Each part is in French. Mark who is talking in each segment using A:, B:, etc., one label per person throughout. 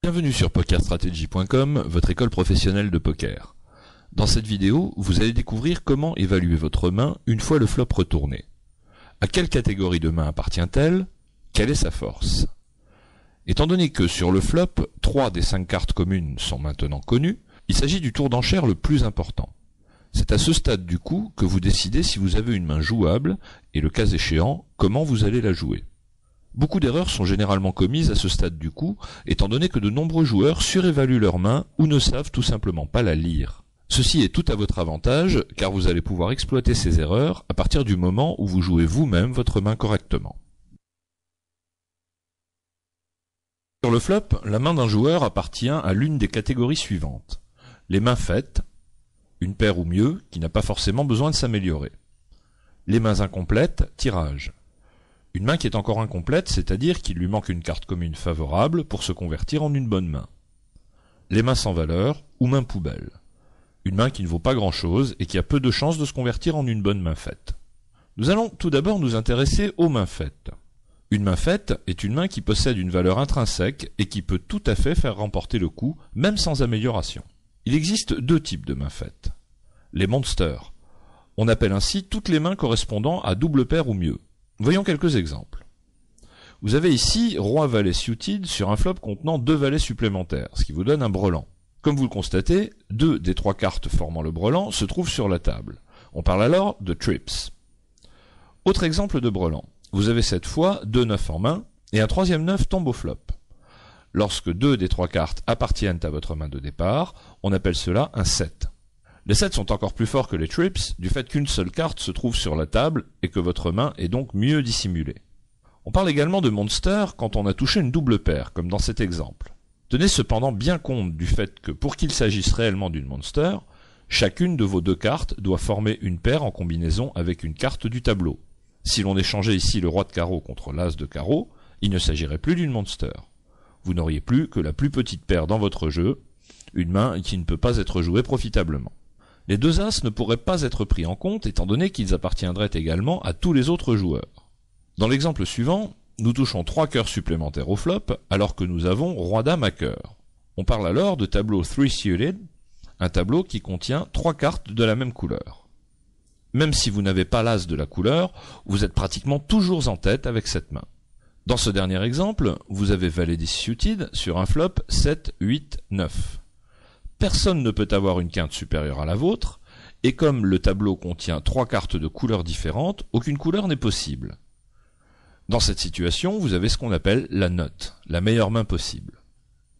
A: Bienvenue sur pokerstrategy.com, votre école professionnelle de poker. Dans cette vidéo, vous allez découvrir comment évaluer votre main une fois le flop retourné. À quelle catégorie de main appartient-elle? Quelle est sa force? Étant donné que sur le flop, 3 des 5 cartes communes sont maintenant connues, il s'agit du tour d'enchère le plus important. C'est à ce stade du coup que vous décidez si vous avez une main jouable et le cas échéant, comment vous allez la jouer. Beaucoup d'erreurs sont généralement commises à ce stade du coup, étant donné que de nombreux joueurs surévaluent leur main ou ne savent tout simplement pas la lire. Ceci est tout à votre avantage, car vous allez pouvoir exploiter ces erreurs à partir du moment où vous jouez vous-même votre main correctement. Sur le flop, la main d'un joueur appartient à l'une des catégories suivantes. Les mains faites, une paire ou mieux, qui n'a pas forcément besoin de s'améliorer. Les mains incomplètes, tirage. Une main qui est encore incomplète, c'est-à-dire qu'il lui manque une carte commune favorable pour se convertir en une bonne main. Les mains sans valeur ou main poubelle. Une main qui ne vaut pas grand-chose et qui a peu de chances de se convertir en une bonne main faite. Nous allons tout d'abord nous intéresser aux mains faites. Une main faite est une main qui possède une valeur intrinsèque et qui peut tout à fait faire remporter le coup, même sans amélioration. Il existe deux types de mains faites. Les monsters. On appelle ainsi toutes les mains correspondant à double paire ou mieux. Voyons quelques exemples. Vous avez ici roi-valet suited sur un flop contenant 2 valets supplémentaires, ce qui vous donne un brelan. Comme vous le constatez, 2 des 3 cartes formant le brelan se trouvent sur la table. On parle alors de trips. Autre exemple de brelan. Vous avez cette fois 2 9 en main, et un troisième 9 tombe au flop. Lorsque 2 des 3 cartes appartiennent à votre main de départ, on appelle cela un 7. Les 7 sont encore plus forts que les trips, du fait qu'une seule carte se trouve sur la table et que votre main est donc mieux dissimulée. On parle également de monster quand on a touché une double paire, comme dans cet exemple. Tenez cependant bien compte du fait que pour qu'il s'agisse réellement d'une monster, chacune de vos 2 cartes doit former une paire en combinaison avec une carte du tableau. Si l'on échangeait ici le roi de carreau contre l'as de carreau, il ne s'agirait plus d'une monster. Vous n'auriez plus que la plus petite paire dans votre jeu, une main qui ne peut pas être jouée profitablement. Les 2 as ne pourraient pas être pris en compte étant donné qu'ils appartiendraient également à tous les autres joueurs. Dans l'exemple suivant, nous touchons 3 cœurs supplémentaires au flop alors que nous avons roi-dame à cœur. On parle alors de tableau 3 suited, un tableau qui contient 3 cartes de la même couleur. Même si vous n'avez pas l'as de la couleur, vous êtes pratiquement toujours en tête avec cette main. Dans ce dernier exemple, vous avez valet 10 suited sur un flop 7, 8, 9. Personne ne peut avoir une quinte supérieure à la vôtre, et comme le tableau contient 3 cartes de couleurs différentes, aucune couleur n'est possible. Dans cette situation, vous avez ce qu'on appelle la note, la meilleure main possible.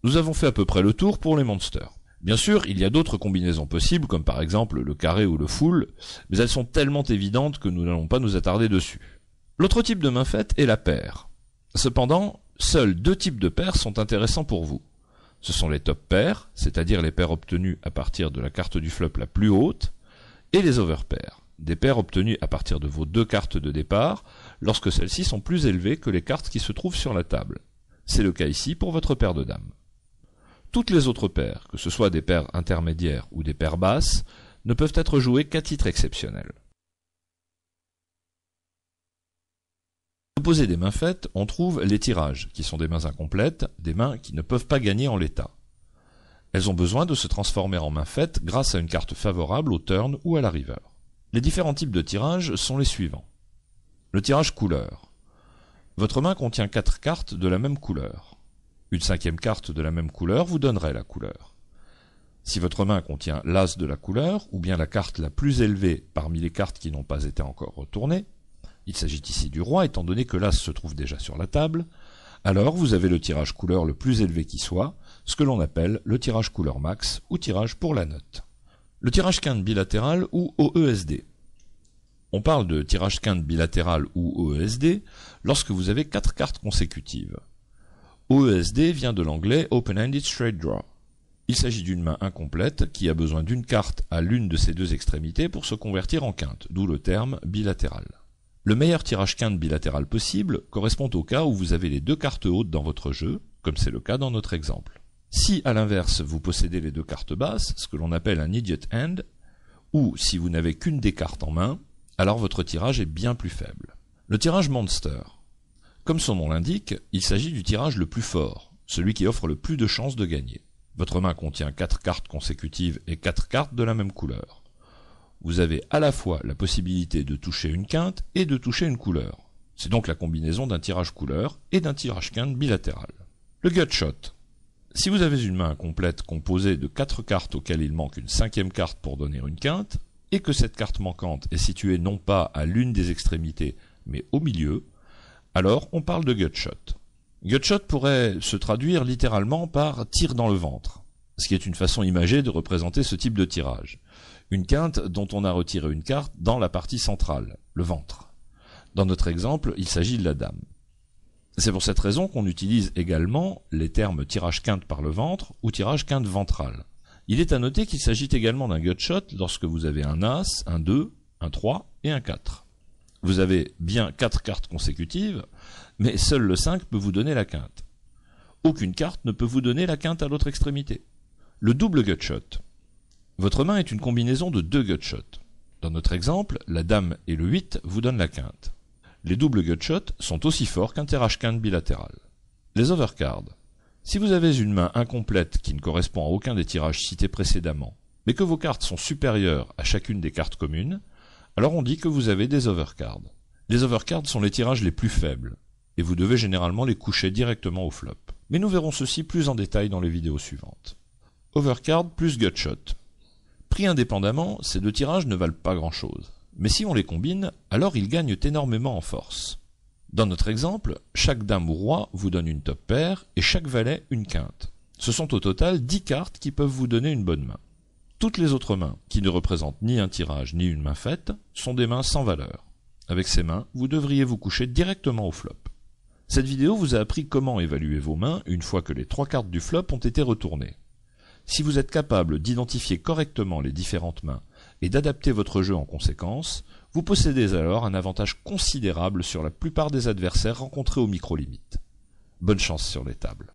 A: Nous avons fait à peu près le tour pour les monsters. Bien sûr, il y a d'autres combinaisons possibles, comme par exemple le carré ou le full, mais elles sont tellement évidentes que nous n'allons pas nous attarder dessus. L'autre type de main faite est la paire. Cependant, seuls 2 types de paires sont intéressants pour vous. Ce sont les top pairs, c'est-à-dire les paires obtenues à partir de la carte du flop la plus haute, et les overpairs, des paires obtenues à partir de vos 2 cartes de départ, lorsque celles-ci sont plus élevées que les cartes qui se trouvent sur la table. C'est le cas ici pour votre paire de dames. Toutes les autres paires, que ce soit des paires intermédiaires ou des paires basses, ne peuvent être jouées qu'à titre exceptionnel. Opposé des mains faites, on trouve les tirages, qui sont des mains incomplètes, des mains qui ne peuvent pas gagner en l'état. Elles ont besoin de se transformer en mains faites grâce à une carte favorable au turn ou à la river. Les différents types de tirages sont les suivants. Le tirage couleur. Votre main contient 4 cartes de la même couleur. Une 5e carte de la même couleur vous donnerait la couleur. Si votre main contient l'as de la couleur, ou bien la carte la plus élevée parmi les cartes qui n'ont pas été encore retournées, il s'agit ici du roi étant donné que l'as se trouve déjà sur la table, alors vous avez le tirage couleur le plus élevé qui soit, ce que l'on appelle le tirage couleur max ou tirage pour la note. Le tirage quinte bilatéral ou OESD. On parle de tirage quinte bilatéral ou OESD lorsque vous avez 4 cartes consécutives. OESD vient de l'anglais Open-Ended Straight Draw. Il s'agit d'une main incomplète qui a besoin d'une carte à l'une de ses 2 extrémités pour se convertir en quinte, d'où le terme bilatéral. Le meilleur tirage quinte bilatéral possible correspond au cas où vous avez les 2 cartes hautes dans votre jeu, comme c'est le cas dans notre exemple. Si à l'inverse vous possédez les 2 cartes basses, ce que l'on appelle un idiot hand, ou si vous n'avez qu'une des cartes en main, alors votre tirage est bien plus faible. Le tirage monster. Comme son nom l'indique, il s'agit du tirage le plus fort, celui qui offre le plus de chances de gagner. Votre main contient 4 cartes consécutives et 4 cartes de la même couleur. Vous avez à la fois la possibilité de toucher une quinte et de toucher une couleur. C'est donc la combinaison d'un tirage couleur et d'un tirage quinte bilatéral. Le gutshot. Si vous avez une main complète composée de 4 cartes auxquelles il manque une 5e carte pour donner une quinte, et que cette carte manquante est située non pas à l'une des extrémités, mais au milieu, alors on parle de gutshot. Gutshot pourrait se traduire littéralement par tir dans le ventre, ce qui est une façon imagée de représenter ce type de tirage. Une quinte dont on a retiré une carte dans la partie centrale, le ventre. Dans notre exemple, il s'agit de la dame. C'est pour cette raison qu'on utilise également les termes tirage quinte par le ventre ou tirage quinte ventral. Il est à noter qu'il s'agit également d'un gutshot lorsque vous avez un As, un 2, un 3 et un 4. Vous avez bien 4 cartes consécutives, mais seul le 5 peut vous donner la quinte. Aucune carte ne peut vous donner la quinte à l'autre extrémité. Le double gutshot. Votre main est une combinaison de 2 gutshots. Dans notre exemple, la dame et le 8 vous donnent la quinte. Les doubles gutshots sont aussi forts qu'un tirage quinte bilatéral. Les overcards. Si vous avez une main incomplète qui ne correspond à aucun des tirages cités précédemment, mais que vos cartes sont supérieures à chacune des cartes communes, alors on dit que vous avez des overcards. Les overcards sont les tirages les plus faibles, et vous devez généralement les coucher directement au flop. Mais nous verrons ceci plus en détail dans les vidéos suivantes. Overcard plus gutshot. Pris indépendamment, ces deux tirages ne valent pas grand-chose. Mais si on les combine, alors ils gagnent énormément en force. Dans notre exemple, chaque dame ou roi vous donne une top paire et chaque valet une quinte. Ce sont au total 10 cartes qui peuvent vous donner une bonne main. Toutes les autres mains, qui ne représentent ni un tirage ni une main faite, sont des mains sans valeur. Avec ces mains, vous devriez vous coucher directement au flop. Cette vidéo vous a appris comment évaluer vos mains une fois que les 3 cartes du flop ont été retournées. Si vous êtes capable d'identifier correctement les différentes mains et d'adapter votre jeu en conséquence, vous possédez alors un avantage considérable sur la plupart des adversaires rencontrés aux micro-limites. Bonne chance sur les tables.